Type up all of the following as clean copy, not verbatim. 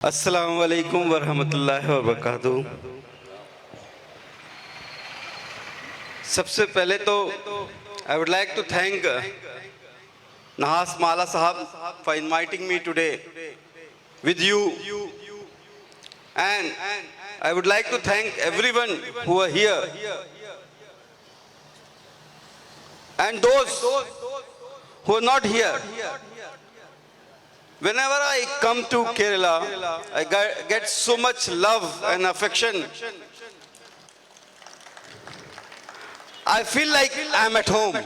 अस्सलामु अलैकुम वरहमतुल्लाहि वबरकातुहू। सबसे पहले तो I would like to thank Nahas Mala Sahab for inviting me today with you, and I would like to thank everyone who are here and those who are not here. Whenever I come to Kerala, I get so much love and affection. I feel like I'm at home.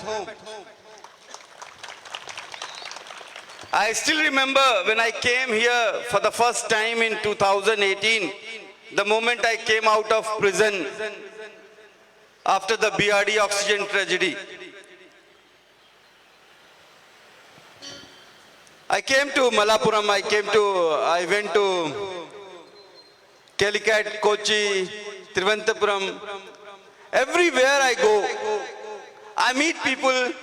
I still remember when I came here for the first time in 2018, the moment I came out of prison after the BRD oxygen tragedy. I came to Malapuram, I went to Calicut, Kochi, Thiruvananthapuram. Everywhere I go, I meet people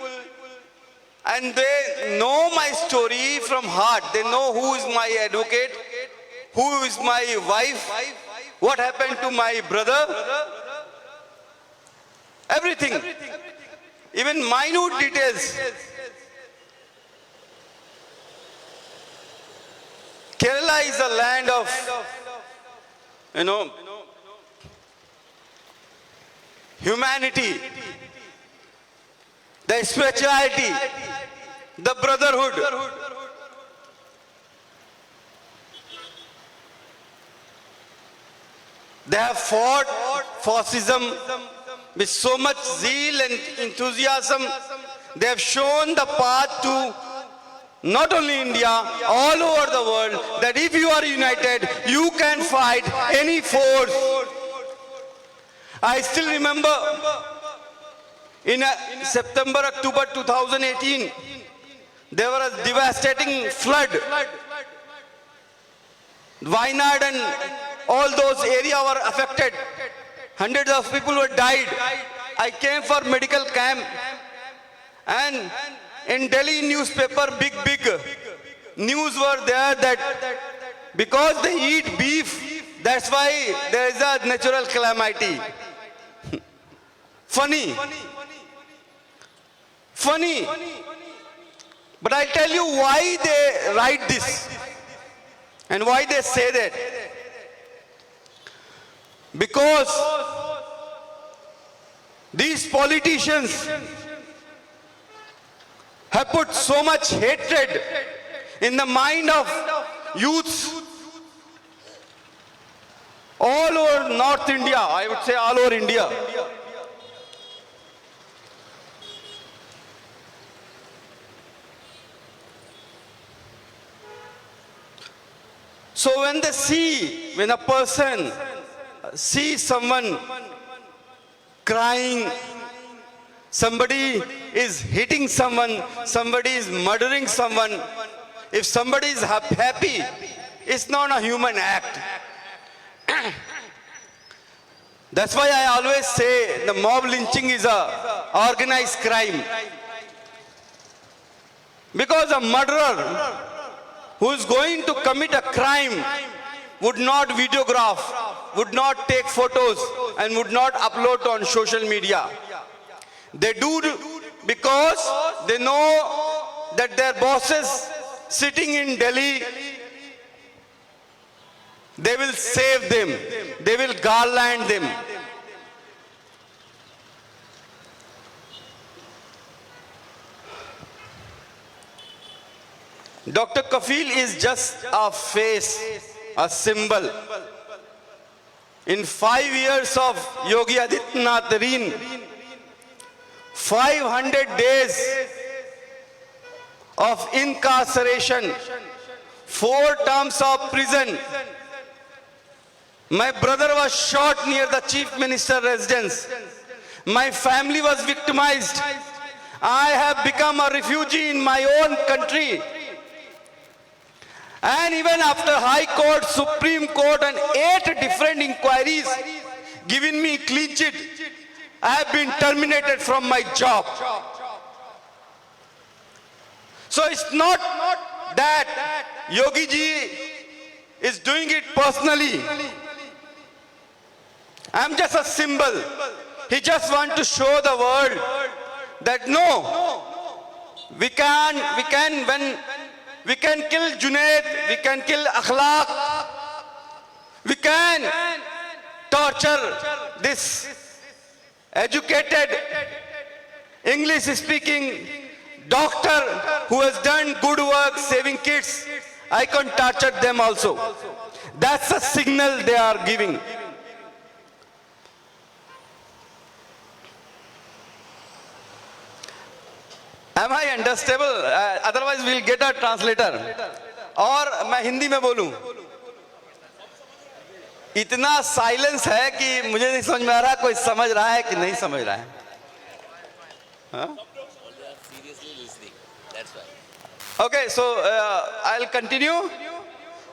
and they know my story from heart. They know who is my advocate, who is my wife, what happened to my brother, everything, even minute details. Kerala is a land of, humanity, the spirituality, the brotherhood. They have fought fascism with so much zeal and enthusiasm. They have shown the path to not only India, all over the world, that if you are united, you can fight any force. I still remember in September, October 2018, there was a devastating flood. Wayanad and all those areas were affected. Hundreds of people were died. I came for medical camp, and in Delhi newspaper, big news were there that because they eat beef, that's why there is a natural calamity. Funny. But I'll tell you why they write this and why they say that. Because these politicians have put so much hatred in the mind of youths all over North India, I would say all over India. So when a person sees someone crying, somebody is hitting someone, somebody is murdering someone, if somebody is happy, it's not a human act. That's why I always say the mob lynching is a organized crime. Because a murderer who is going to commit a crime would not videograph, would not take photos, and would not upload on social media. They do because they know that their bosses sitting in Delhi, they will save them, they will garland them. Dr. Kafil is just a face, a symbol. In 5 years of Yogi Adityanath reign, 500 days of incarceration, 4 terms of prison. My brother was shot near the Chief Minister's residence. My family was victimized. I have become a refugee in my own country. And even after High Court, Supreme Court and 8 different inquiries giving me clean chit, I have been terminated from my job. So it's not that Yogi ji is doing it personally. I'm just a symbol. He just wants to show the world that no, we can kill Junaid, we can kill Akhlaq, we can torture this educated, English-speaking doctor who has done good work saving kids. I can torture them also. That's a signal they are giving. Am I understandable? Otherwise we'll get a translator. और मैं हिंदी में बोलूं. इतना silence है कि मुझे नहीं समझ में आ रहा कोई समझ रहा है कि नहीं समझ रहा है. हाँ? Okay, so I'll continue.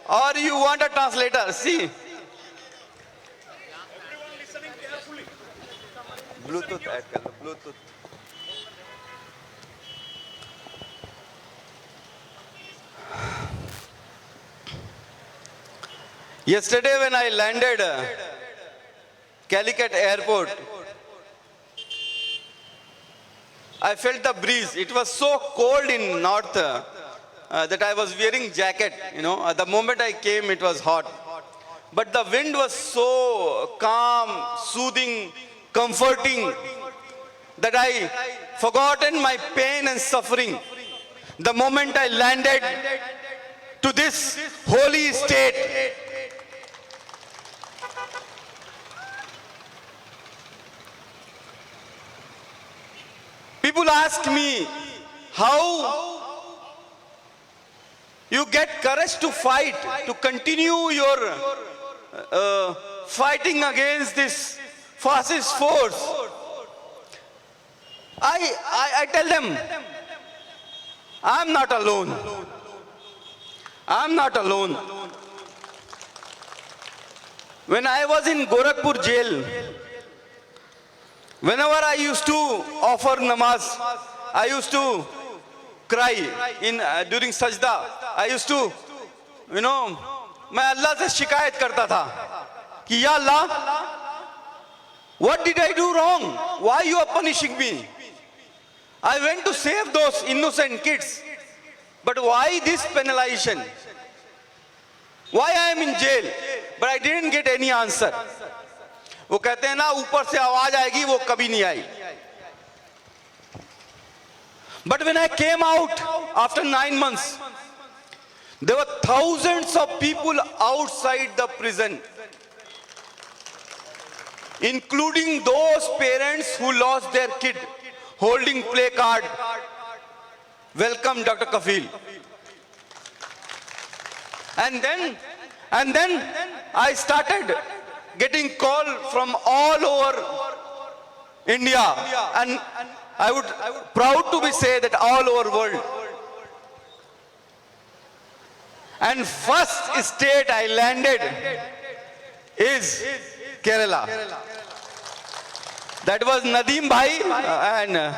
Or you want a translator? See. Bluetooth add कर लो. Bluetooth. Yesterday when I landed Calicut airport, I felt the breeze. It was so cold in north that I was wearing jacket. You know, at the moment I came, it was hot. But the wind was so calm, soothing, comforting that I forgotten my pain and suffering. The moment I landed to this holy state, people ask me, how you get courage to fight, to continue your fighting against this fascist force. I tell them, I'm not alone. I'm not alone. When I was in Gorakhpur jail, whenever I used to offer namaz, I used to cry during sajda. I used to, मैं अल्लाह से शिकायत करता था कि या अल्लाह, what did I do wrong? Why you are punishing me? I went to save those innocent kids. But why this penalization? Why I am in jail? But I didn't get any answer. वो कहते हैं ना ऊपर से आवाज आएगी, वो कभी नहीं आई. But when I came out after 9 months, there were thousands of people outside the prison, including those parents who lost their kid, holding placard, welcome Dr. Kafil. And then I started getting call from all over India, and I would proud to be say that all over world. And first state I landed is Kerala. That was Nadeem Bhai and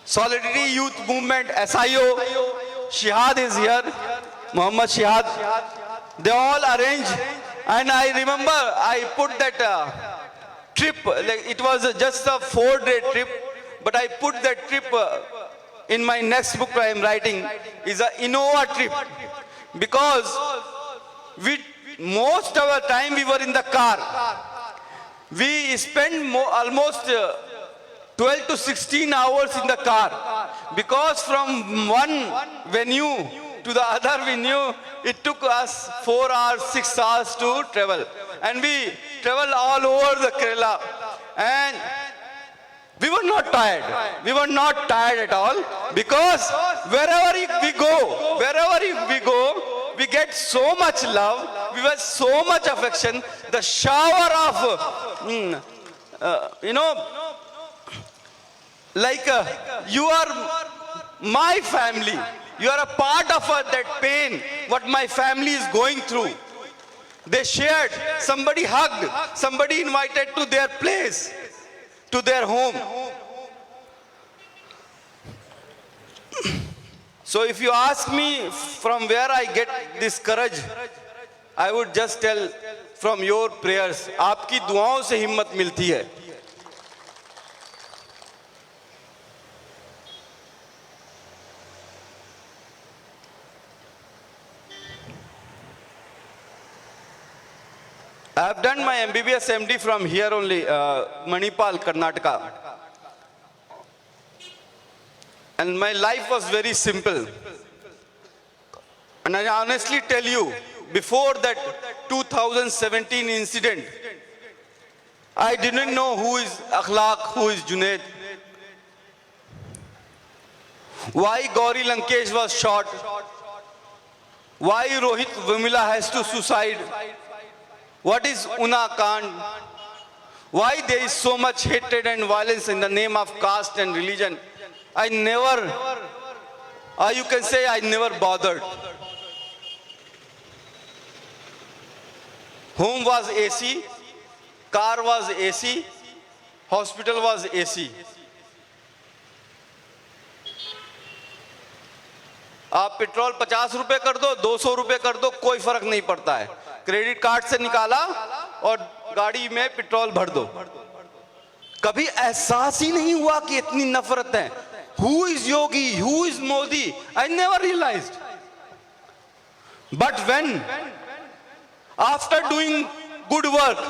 Solidarity Youth Movement, SIO. Shihad is here, Muhammad Shihad. They all arranged, and I remember I put that trip, like it was just a 4-day trip, but I put that trip in my next book I am writing, is a Innova trip, because most of the time we were in the car. We spent almost 12 to 16 hours in the car, because from one venue to the other venue, it took us 4 hours, 6 hours to travel. And we traveled all over the Kerala. And we were not tired. We were not tired at all, because wherever we go, we get so much love, we get so much affection, the shower of, like you are my family. You are a part of that pain, what my family is going through. They shared, somebody hugged, somebody invited to their place, to their home. So if you ask me from where I get this courage, I would just tell from your prayers. आपकी दुआओं से हिम्मत मिलती है. I have done my MBBS MD from here only, Manipal, Karnataka. And my life was very simple. And I honestly tell you, before that 2017 incident, I didn't know who is Akhlaq, who is Junaid. Why Gauri Lankesh was shot. Why Rohit Vimila has to suicide. What is Una Kand? Why there is so much hatred and violence in the name of caste and religion? I never, you can say I never bothered. Home was AC, car was AC, hospital was AC. आप petrol 50 रुपए कर दो, 200 रुपए कर दो, कोई फर्क नहीं पड़ता है. क्रेडिट कार्ड से निकाला और गाड़ी में पेट्रोल भर दो. कभी एहसास ही नहीं हुआ कि इतनी नफरत है. Who is Yogi? Who is Modi? I never realized. But when, after doing good work,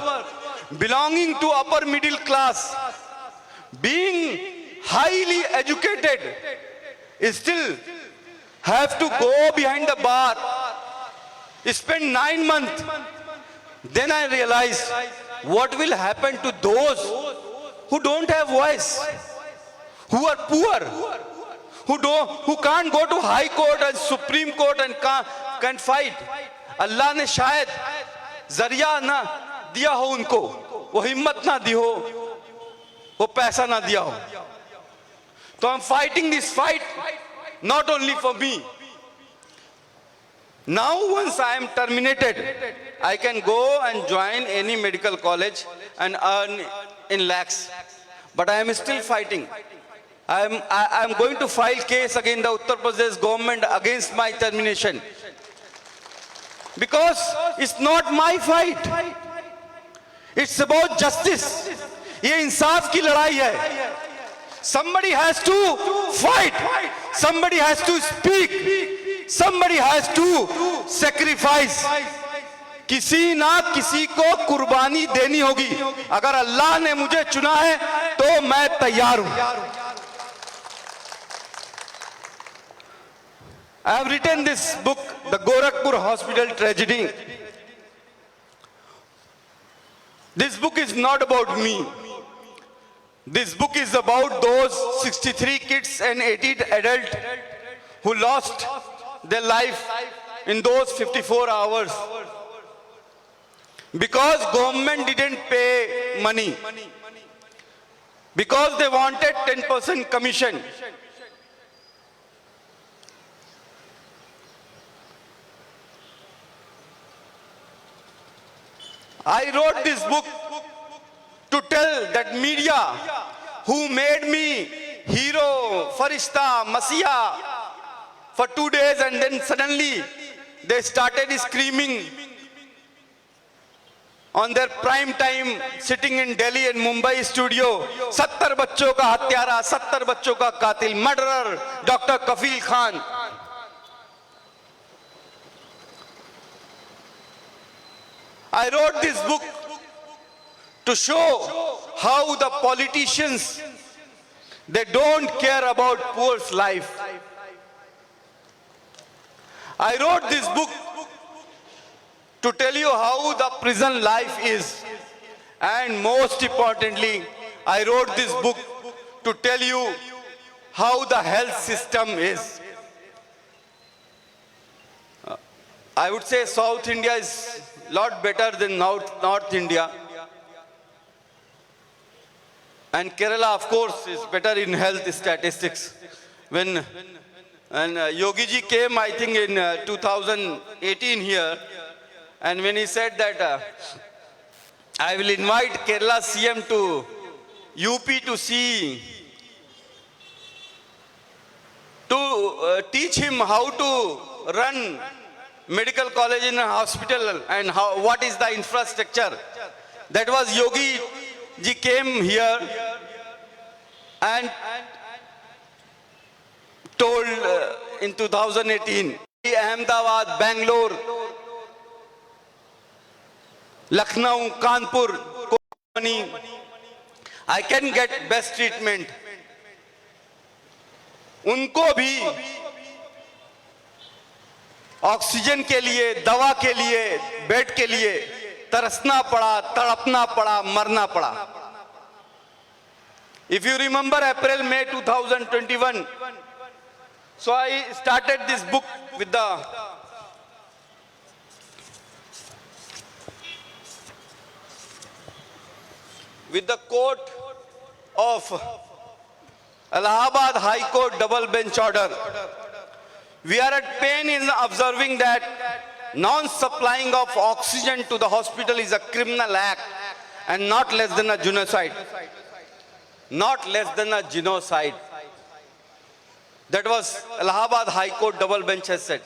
belonging to upper middle class, being highly educated, still have to go behind the bar, spend 9 months, then I realized what will happen to those who don't have voice, who are poor, who can't go to High Court and Supreme Court and can fight. Allah ने शायद जरिया ना दिया हो उनको, वो हिम्मत ना दी हो, वो पैसा ना दिया हो. So I'm fighting this fight not only for me. Now once I am terminated, I can go and join any medical college and earn in lakhs. But I am still fighting. I am going to file case against the Uttar Pradesh government against my termination. Because it's not my fight. It's about justice. ये इंसाफ की लड़ाई है. Somebody has to fight. Somebody has to speak. Somebody has to sacrifice. किसी ना किसी को कुर्बानी देनी होगी. अगर अल्लाह ने मुझे चुना है तो मैं तैयार हूं. I have written this book, The Gorakhpur Hospital Tragedy. This book is not about me. This book is about those 63 kids and 18 adults who lost their life in those 54 hours. Because government didn't pay money. Because they wanted 10% commission. I wrote this book to tell that media who made me hero, Farishta, Masiha for 2 days, and then suddenly they started screaming on their prime time sitting in Delhi and Mumbai studio, 70 बच्चों का हत्यारा, 70 बच्चों का कातिल, murderer, Dr. Kafil Khan. I wrote this book to show how the politicians, they don't care about poor's life. I wrote this book to tell you how the prison life is. And most importantly, I wrote this book to tell you how the health system is. I would say South India is a lot better than North India. And Kerala, of course, is better in health statistics. When Yogi ji came, I think in 2018 here, and when he said that I will invite Kerala CM to UP to see to teach him how to run medical college in a hospital and what is the infrastructure. That was Yogi ji came here and told in 2018, Ahmedabad, Bangalore, Lucknow, Kanpur, Koni, I can get best treatment. उनको भी oxygen के लिए, दवा के लिए, bed के लिए तरसना पड़ा, तड़पना पड़ा, मरना पड़ा. If you remember April, May 2021, so I started this book with the quote of Allahabad High Court double bench order. We are at pain in observing that non-supplying of oxygen to the hospital is a criminal act and not less than a genocide. Not less than a genocide. That was Allahabad High Court double bench has said.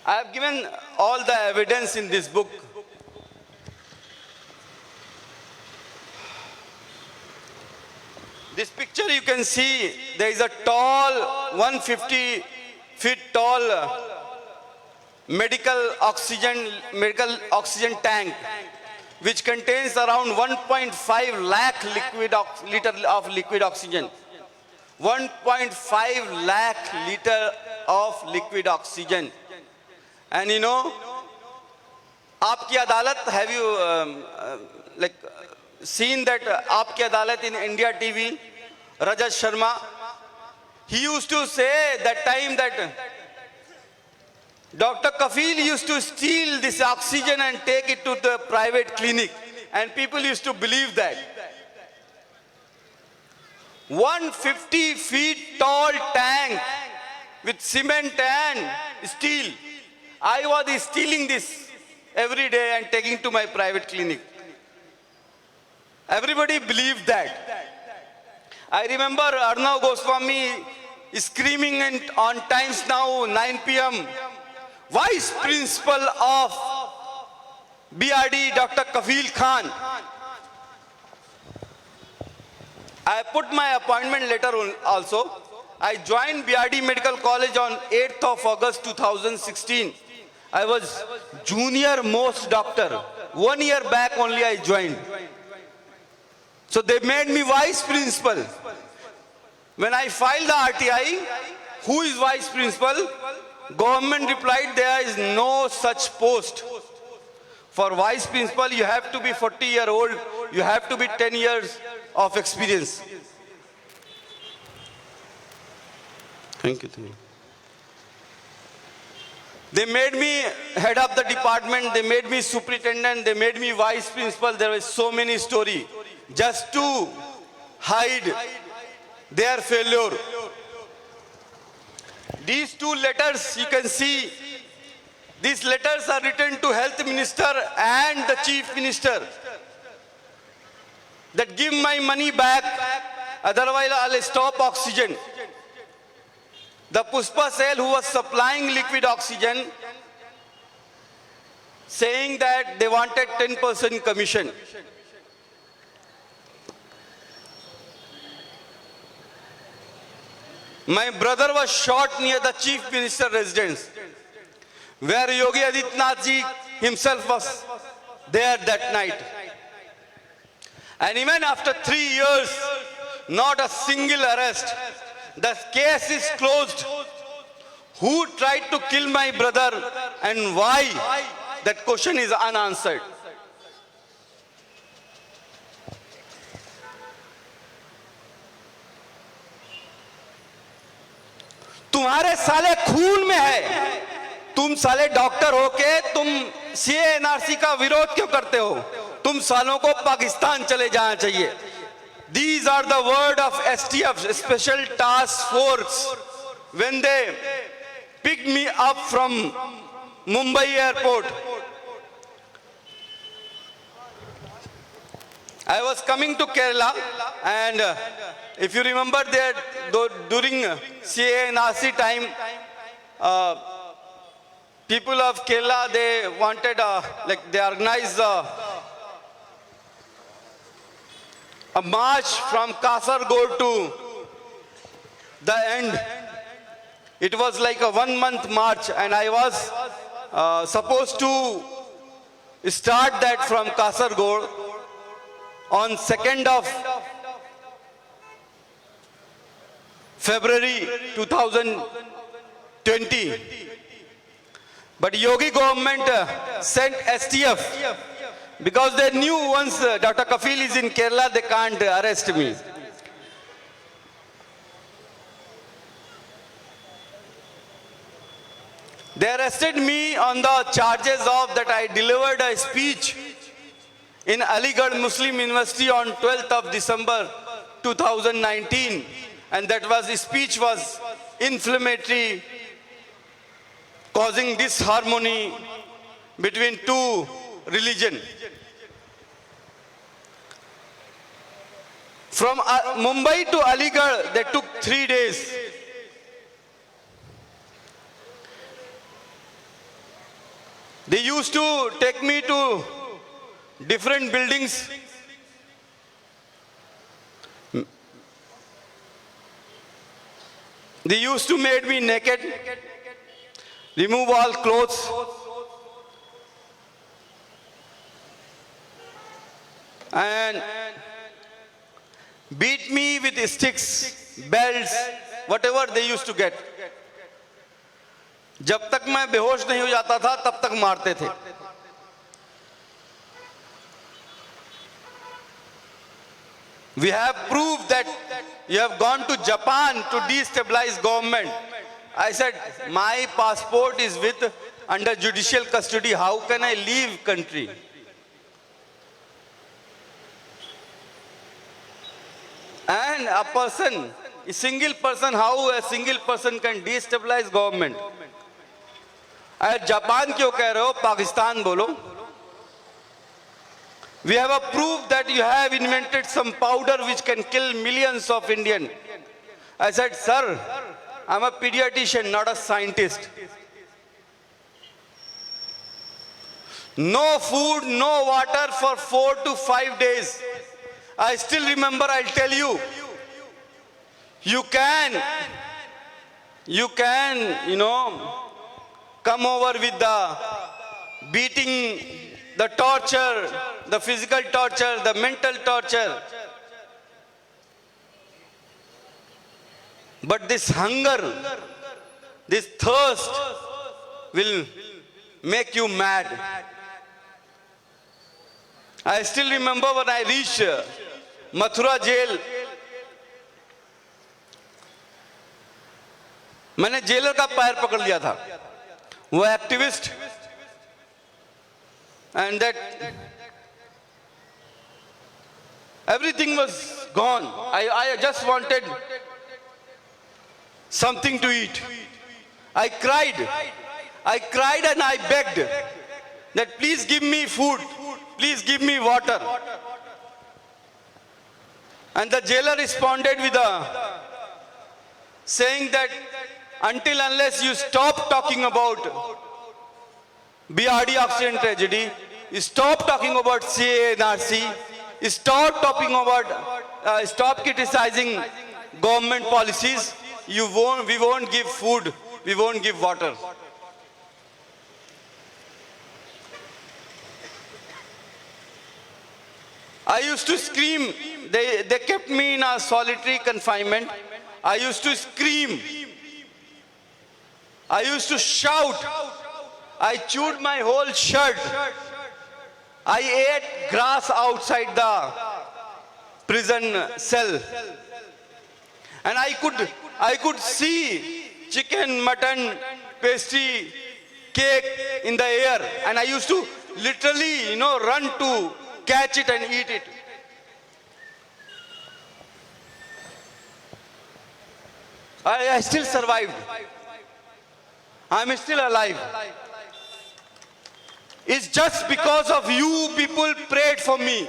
I have given all the evidence in this book. This picture you can see, there is a tall, 150 feet tall medical oxygen tank which contains around 1.5 lakh liter of liquid oxygen. 1.5 lakh liter of liquid oxygen. And you know, Aapki Adalat, have you seen that Aapki Adalat in India TV, Rajat Sharma? He used to say that time that Dr. Kafil used to steal this oxygen and take it to the private clinic. And people used to believe that. 150 feet tall tank with cement and steel. I was stealing this every day and taking to my private clinic. Everybody believed that. I remember Arnav Goswami screaming on Times Now, 9 p.m. Vice Principal of BRD, Dr. Kafil Khan. I put my appointment letter also. I joined BRD Medical College on 8th of August 2016. I was junior most doctor. 1 year back only I joined. So they made me vice principal. When I filed the RTI, who is vice principal? Government replied there is no such post. For vice principal you have to be 40-year-old, you have to be 10 years of experience. Thank you. They made me head of the department, they made me superintendent, they made me vice principal. There was so many stories just to hide their failure. These two letters you can see, these letters are written to health minister and the chief minister that give my money back, otherwise I'll stop oxygen. The Puspa Sale who was supplying liquid oxygen saying that they wanted 10% commission. My brother was shot near the chief minister residence where Yogi Adityanath ji himself was there that night. And even after 3 years, not a single arrest. The case is closed. Who tried to kill my brother and why? That question is unanswered. तुम्हारे साले खून में है. तुम साले doctor होके तुम CA NRC का विरोध क्यों करते हो? तुम सालों को पाकिस्तान चले जाना चाहिए. These are the word of STF, Special Task Force, when they picked me up from Mumbai airport. I was coming to Kerala, and if you remember that during CA and RC time, people of Kerala, they wanted, they organized a march from Kasargod to the end. It was like a 1 month march, and I was supposed to start that from Kasargod on 2nd of February 2020. But Yogi government sent STF because they knew once Dr. Kafil is in Kerala, they can't arrest me. They arrested me on the charges of that I delivered a speech in Aligarh Muslim University on 12th of December 2019, and that speech was inflammatory, causing disharmony between two religions. From Mumbai to Aligarh, they took 3 days. They used to take me to different buildings. They used to make me naked, remove all clothes, and beat me with sticks, belts, whatever they used to get. जब तक मैं बेहोश नहीं हो जाता था तब तक मारते थे. We have proved that you have gone to Japan to destabilize government. I said, my passport is under judicial custody. How can I leave country? And a single person, how a single person can destabilize government? Japan क्यों कह रहे हो? पाकिस्तान बोलो. We have a proof that you have invented some powder which can kill millions of Indians. I said, sir, I'm a pediatrician, not a scientist. No food, no water for 4 to 5 days. I still remember, I'll tell you. You can, come over with the beating, the torture, the physical torture, the mental torture. But this hunger, this thirst will make you mad. I still remember when I reached Mathura jail, मैंने jailer का पैर पकड़ लिया था, वो activist, and that everything was gone. I just wanted something to eat. I cried and I begged that please give me food, please give me water. And the jailer responded with saying that until unless you stop talking about BRD accident tragedy, you stop talking about CA and RC, you stop criticizing government policies, we won't give food, we won't give water. I used to scream. They kept me in a solitary confinement. I used to scream. I used to shout. I chewed my whole shirt. I ate grass outside the prison cell. And I could see chicken, mutton, pastry, cake in the air. And I used to literally, run to catch it and eat it. I still survived. I'm still alive. It's just because of you people prayed for me.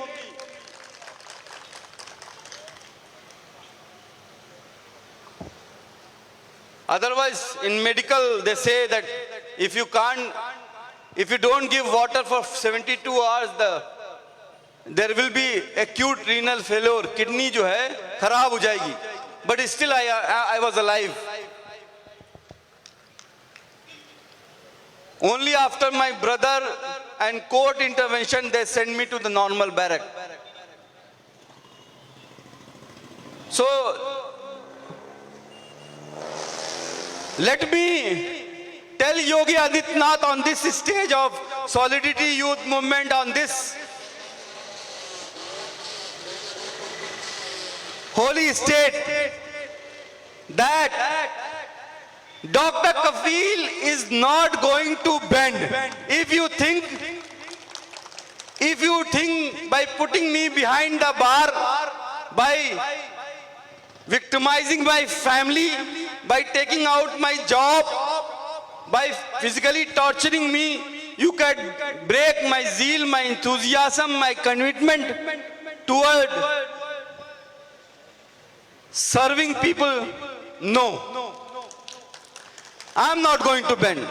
Otherwise, in medical, they say that if you don't give water for 72 hours, there will be acute renal failure. Kidney जो है खराब हो जाएगी. But still I was alive. Only after my brother and court intervention, they sent me to the normal barrack. So, let me tell Yogi Adityanath on this stage of Solidarity Youth Movement, on this holy state, that Dr. Kafil is not going to bend. If you think by putting me behind the bar, by victimizing my family, by taking out my job, by physically torturing me, you can break my zeal, my enthusiasm, my commitment toward serving people. No. I'm not going to bend.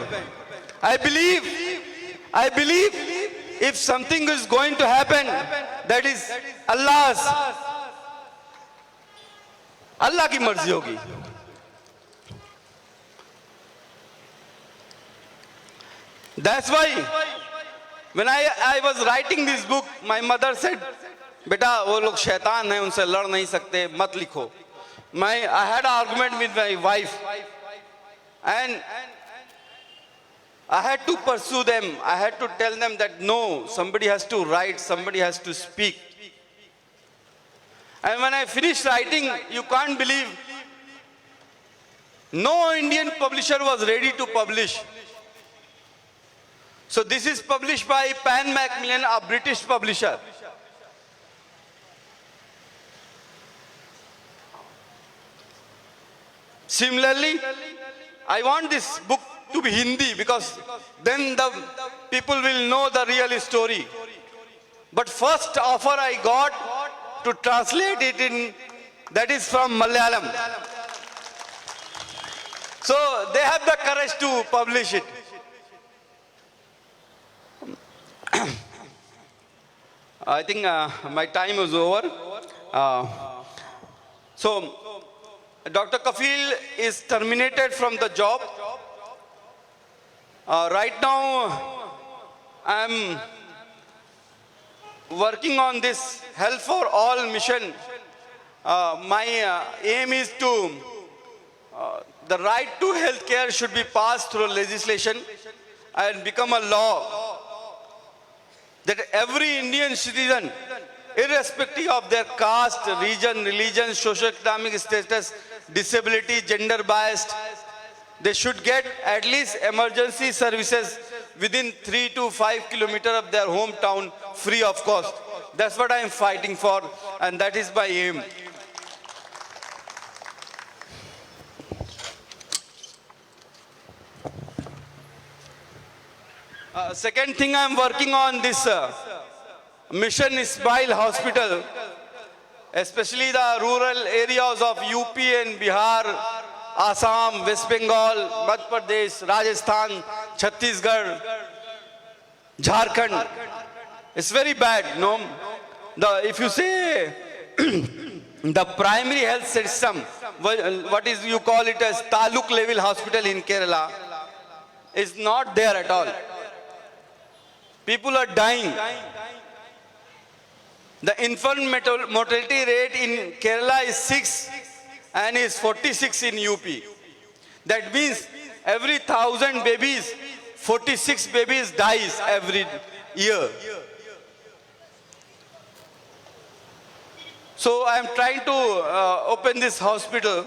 I believe if something is going to happen, that is Allah की मर्जी होगी. That's why when I was writing this book, my mother said, बेटा वो लोग शैतान हैं, उनसे लड़ नहीं सकते, मत लिखो. I had an argument with my wife, and I had to pursue them. I had to tell them that no, somebody has to write, somebody has to speak. And when I finished writing, you can't believe, no Indian publisher was ready to publish. So this is published by Pan Macmillan, a British publisher. Similarly, I want this book to be Hindi, because then the people will know the real story. But first offer I got to translate it in, that is from Malayalam. So they have the courage to publish it. I think my time is over. So Dr. Kafil is terminated from the job. Right now, I'm working on this Health for All mission. My aim is to, the right to health care should be passed through legislation and become a law, that every Indian citizen, irrespective of their caste, region, religion, socio-economic status, disability, gender biased, they should get at least emergency services within 3 to 5 kilometers of their hometown, free of cost. That's what I am fighting for, and that is my aim. Second thing, I am working on this Mission Ismail Hospital, especially the rural areas of UP and Bihar, Assam, West Bengal, Madhya Pradesh, Rajasthan, Chhattisgarh, Jharkhand. It's very bad, no? If you say the primary health system, what is you call it as Taluk level hospital in Kerala, is not there at all. People are dying. The infant mortality rate in Kerala is 6 and is 46 in UP. That means every 1,000 babies, 46 babies dies every year. So I am trying to open this hospital.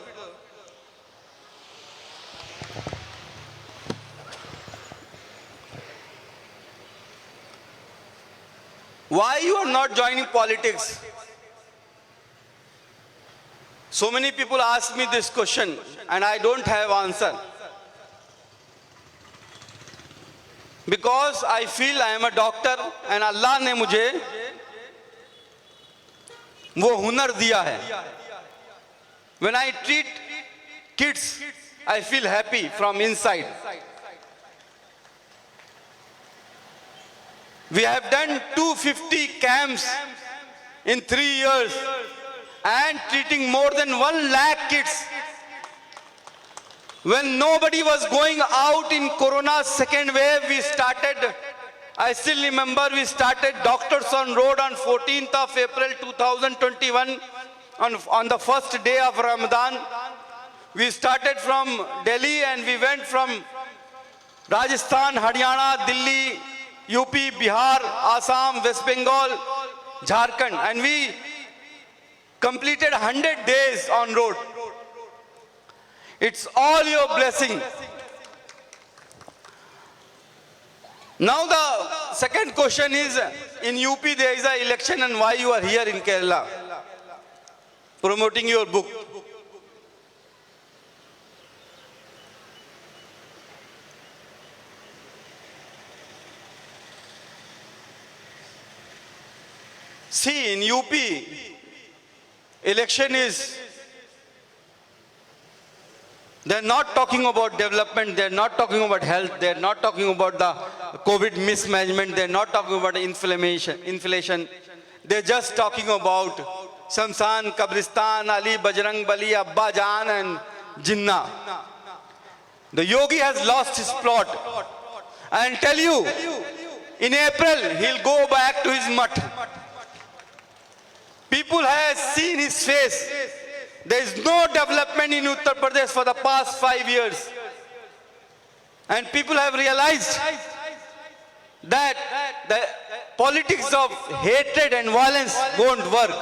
Why you are not joining politics? So many people ask me this question and I don't have answer. Because I feel I am a doctor and Allah ने मुझे वो हुनर दिया है. When I treat kids I feel happy from inside. We have done 250 camps in 3 years and treating more than 1 lakh kids. When nobody was going out in Corona's second wave, we started, I still remember, we started Doctors on Road on 14th of April 2021 on the first day of Ramadan. We started from Delhi and we went from Rajasthan, Haryana, Delhi, UP, Bihar, Assam, West Bengal, Jharkhand, and we completed 100 days on road. It's all your blessing. Now the second question is, in UP there is an election and why you are here in Kerala promoting your book. See, in UP, election is, they're not talking about development, they're not talking about health, they're not talking about the COVID mismanagement, they're not talking about inflation. They're just talking about Shamsan, Kabristan, Ali, Bajrang Bali, Abba Jan and Jinnah. The yogi has lost his plot. I'll tell you, in April, he'll go back to his mutt. People have seen his face. There is no development in Uttar Pradesh for the past 5 years. And people have realized that the politics of hatred and violence won't work.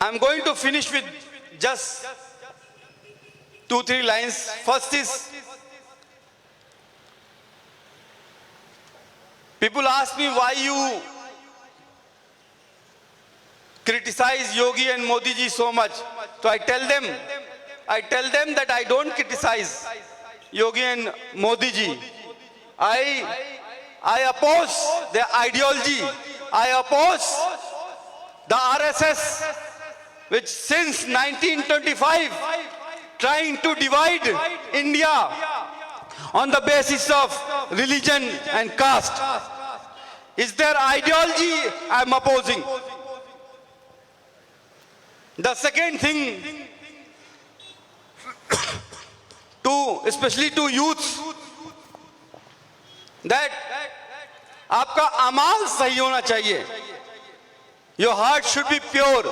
I'm going to finish with just 2-3 lines. First is, people ask me why you criticize Yogi and Modi ji so much. So I tell them that I don't criticize Yogi and Modi ji. I oppose their ideology. I oppose the RSS, which since 1925 trying to divide India on the basis of religion and caste. Is their ideology I am opposing. The second thing, especially to youths, that आपका अमाल सही होना चाहिए. Your heart should be pure.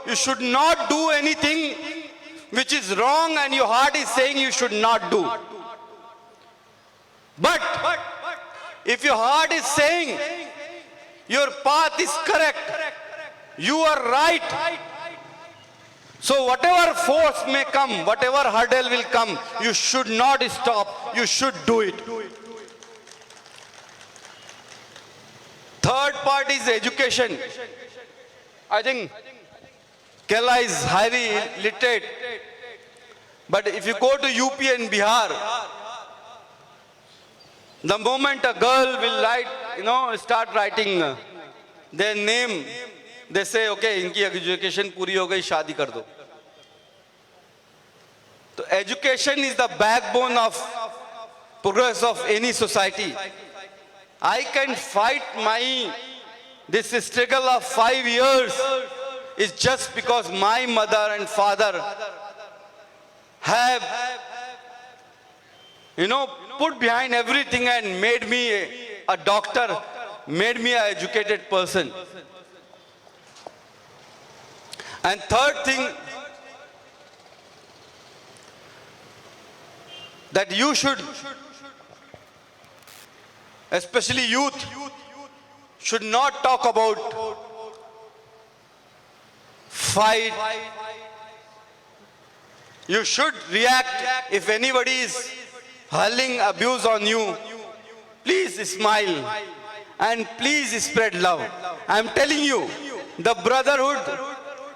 You should not do anything which is wrong and your heart is saying you should not do. But if your heart is saying your path is correct, you are right, so whatever force may come, whatever hurdle will come, you should not stop, you should do it. Third part is education. I think Kerala is highly literate, but if you go to UP and Bihar, the moment a girl will start writing their name, they say, okay, इनकी education पूरी हो गई, शादी कर दो. So education is the backbone of progress of any society. I can fight this struggle of 5 years is just because my mother and father have, put behind everything and made me a doctor, made me an educated person. And third thing, that you should, especially youth, should not talk about fight. You should react if anybody is hurling abuse on you. Please smile and please spread love. I am telling you, the brotherhood,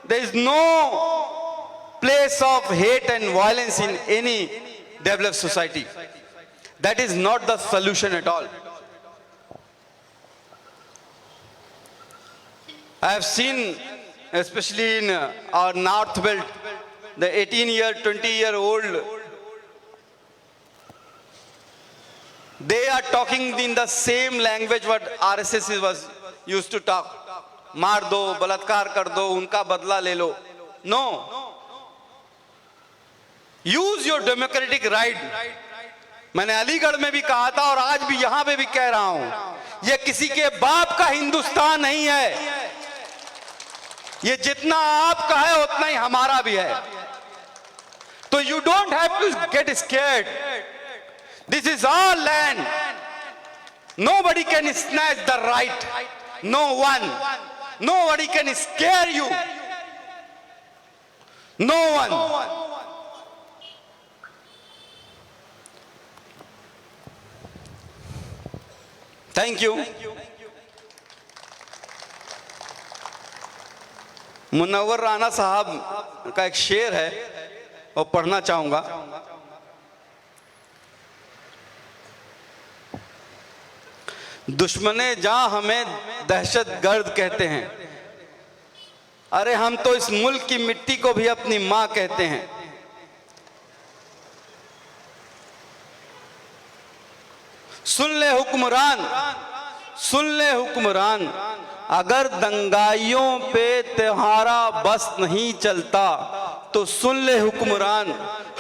there is no place of hate and violence in any developed society. That is not the solution at all. I have seen especially in our north belt, the 18-year, 20-year-old, they are talking in the same language what RSS was used to talk. मार दो, बलात्कार कर दो, उनका बदला ले लो. No. Use your democratic right. मैंने अलीगढ़ में भी कहा था और आज भी यहां पे भी कह रहा हूं, ये किसी के बाप का हिंदुस्तान नहीं है. ये जितना आपका है उतना ही हमारा भी है. तो you don't have to get scared. This is our land. Nobody can snatch the right. No one. Nobody can scare you. No one. Thank you. Munawwar Rana साहब का एक शेर है और पढ़ना चाहूंगा. दुश्मने जहां हमें दहशतगर्द कहते हैं, अरे हम तो इस मुल्क की मिट्टी को भी अपनी मां कहते हैं. सुन ले हुक्मरान, सुन ले हुक्मरान, अगर दंगाइयों पे तुम्हारा बस नहीं चलता तो सुन ले हुक्मरान,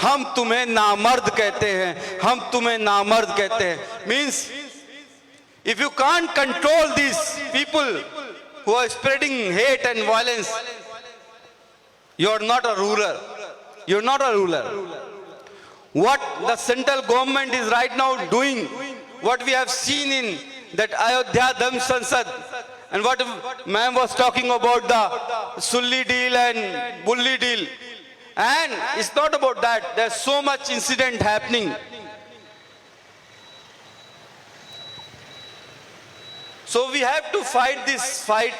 हम तुम्हें नामर्द कहते हैं, हम तुम्हें नामर्द कहते हैं. Means if you can't control these people who are spreading hate and violence, you are not a ruler. You are not a ruler. What the central government is right now doing, what we have seen in that Ayodhya Dham Sansad, and what ma'am was talking about the Sulli deal and Bulli deal, and it's not about that. There's so much incident happening. So we have to fight this fight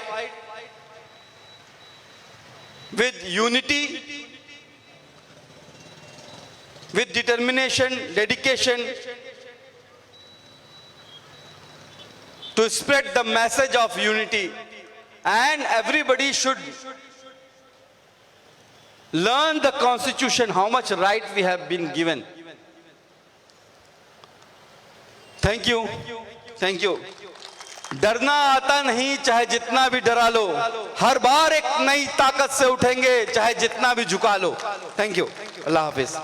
with unity, with determination, dedication, to spread the message of unity. And everybody should learn the constitution, how much right we have been given. Thank you. Thank you. डरना आता नहीं चाहे जितना भी डरा लो, हर बार एक नई ताकत से उठेंगे चाहे जितना भी झुका लो. Thank you. अल्लाह हाफिज.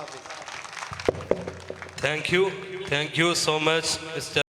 Thank you so much, Mr.